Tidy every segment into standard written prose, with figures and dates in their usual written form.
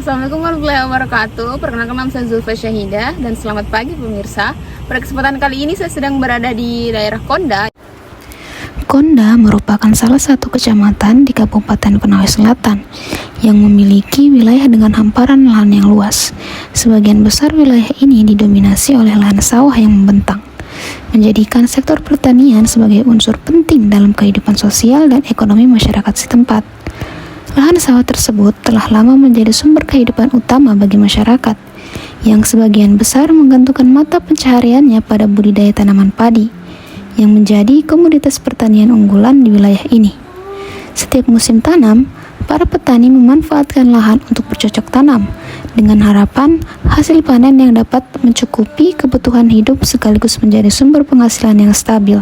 Assalamualaikum warahmatullahi wabarakatuh. Perkenalkan nama saya Zulfa Syahidah dan selamat pagi pemirsa. Pada kesempatan kali ini saya sedang berada di daerah Konda. Konda merupakan salah satu kecamatan di Kabupaten Konawe Selatan yang memiliki wilayah dengan hamparan lahan yang luas. Sebagian besar wilayah ini didominasi oleh lahan sawah yang membentang, menjadikan sektor pertanian sebagai unsur penting dalam kehidupan sosial dan ekonomi masyarakat setempat. Lahan sawah tersebut telah lama menjadi sumber kehidupan utama bagi masyarakat, yang sebagian besar menggantungkan mata pencahariannya pada budidaya tanaman padi, yang menjadi komoditas pertanian unggulan di wilayah ini. Setiap musim tanam, para petani memanfaatkan lahan untuk bercocok tanam, dengan harapan hasil panen yang dapat mencukupi kebutuhan hidup sekaligus menjadi sumber penghasilan yang stabil.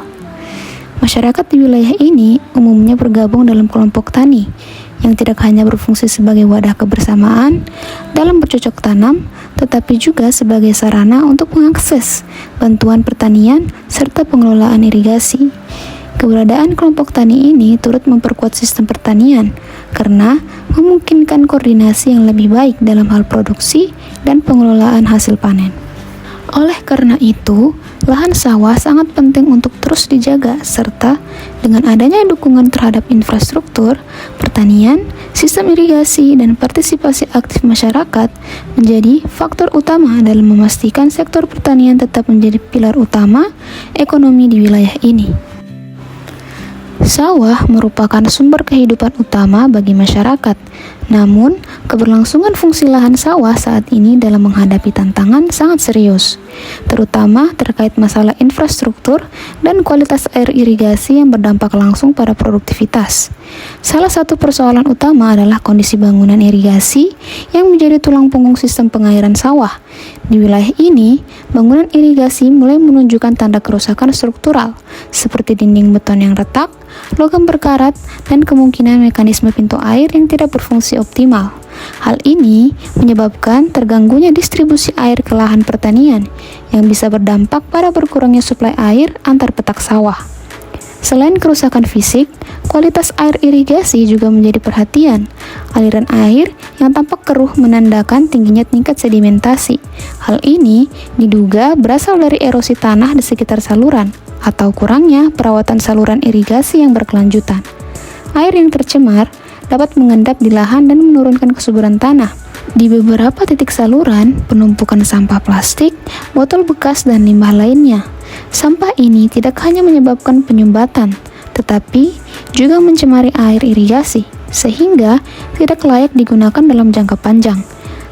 Masyarakat di wilayah ini umumnya bergabung dalam kelompok tani, yang tidak hanya berfungsi sebagai wadah kebersamaan dalam bercocok tanam, tetapi juga sebagai sarana untuk mengakses bantuan pertanian serta pengelolaan irigasi. Keberadaan kelompok tani ini turut memperkuat sistem pertanian karena memungkinkan koordinasi yang lebih baik dalam hal produksi dan pengelolaan hasil panen. Oleh karena itu, lahan sawah sangat penting untuk terus dijaga, serta dengan adanya dukungan terhadap infrastruktur, pertanian, sistem irigasi, dan partisipasi aktif masyarakat menjadi faktor utama dalam memastikan sektor pertanian tetap menjadi pilar utama ekonomi di wilayah ini. Sawah merupakan sumber kehidupan utama bagi masyarakat. Namun, keberlangsungan fungsi lahan sawah saat ini dalam menghadapi tantangan sangat serius, terutama terkait masalah infrastruktur dan kualitas air irigasi yang berdampak langsung pada produktivitas. Salah satu persoalan utama adalah kondisi bangunan irigasi yang menjadi tulang punggung sistem pengairan sawah. Di wilayah ini, bangunan irigasi mulai menunjukkan tanda kerusakan struktural, seperti dinding beton yang retak, logam berkarat, dan kemungkinan mekanisme pintu air yang tidak berfungsi optimal. Hal ini menyebabkan terganggunya distribusi air ke lahan pertanian yang bisa berdampak pada berkurangnya suplai air antar petak sawah. Selain kerusakan fisik, kualitas air irigasi juga menjadi perhatian. Aliran air yang tampak keruh menandakan tingginya tingkat sedimentasi. Hal ini diduga berasal dari erosi tanah di sekitar saluran atau kurangnya perawatan saluran irigasi yang berkelanjutan. Air yang tercemar dapat mengendap di lahan dan menurunkan kesuburan tanah. Di beberapa titik saluran, penumpukan sampah plastik, botol bekas, dan limbah lainnya. Sampah ini tidak hanya menyebabkan penyumbatan, tetapi juga mencemari air irigasi, sehingga tidak layak digunakan dalam jangka panjang.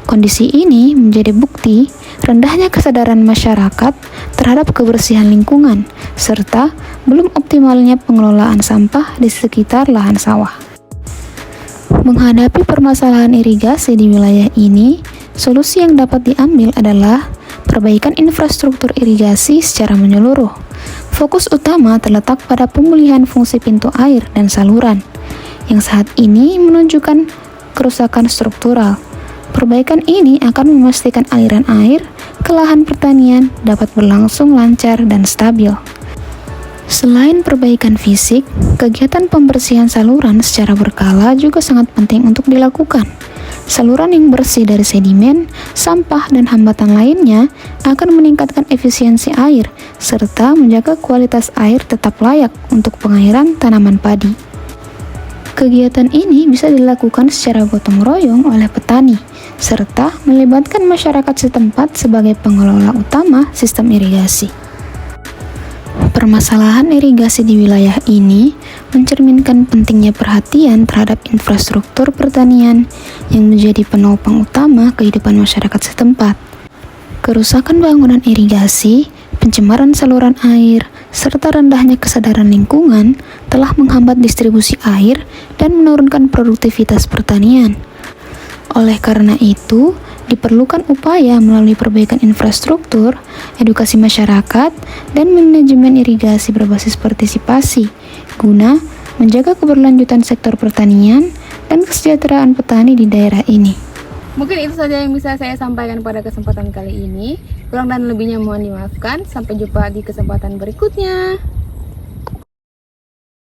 Kondisi ini menjadi bukti rendahnya kesadaran masyarakat terhadap kebersihan lingkungan, serta belum optimalnya pengelolaan sampah di sekitar lahan sawah. Menghadapi permasalahan irigasi di wilayah ini, solusi yang dapat diambil adalah perbaikan infrastruktur irigasi secara menyeluruh. Fokus utama terletak pada pemulihan fungsi pintu air dan saluran, yang saat ini menunjukkan kerusakan struktural. Perbaikan ini akan memastikan aliran air ke lahan pertanian dapat berlangsung lancar dan stabil. Selain perbaikan fisik, kegiatan pembersihan saluran secara berkala juga sangat penting untuk dilakukan. Saluran yang bersih dari sedimen, sampah, dan hambatan lainnya akan meningkatkan efisiensi air, serta menjaga kualitas air tetap layak untuk pengairan tanaman padi. Kegiatan ini bisa dilakukan secara gotong royong oleh petani, serta melibatkan masyarakat setempat sebagai pengelola utama sistem irigasi. Permasalahan irigasi di wilayah ini mencerminkan pentingnya perhatian terhadap infrastruktur pertanian yang menjadi penopang utama kehidupan masyarakat setempat. Kerusakan bangunan irigasi, pencemaran saluran air, serta rendahnya kesadaran lingkungan telah menghambat distribusi air dan menurunkan produktivitas pertanian. Oleh karena itu, diperlukan upaya melalui perbaikan infrastruktur, edukasi masyarakat, dan manajemen irigasi berbasis partisipasi, guna menjaga keberlanjutan sektor pertanian dan kesejahteraan petani di daerah ini. Mungkin itu saja yang bisa saya sampaikan pada kesempatan kali ini. Kurang dan lebihnya mohon dimaafkan. Sampai jumpa di kesempatan berikutnya.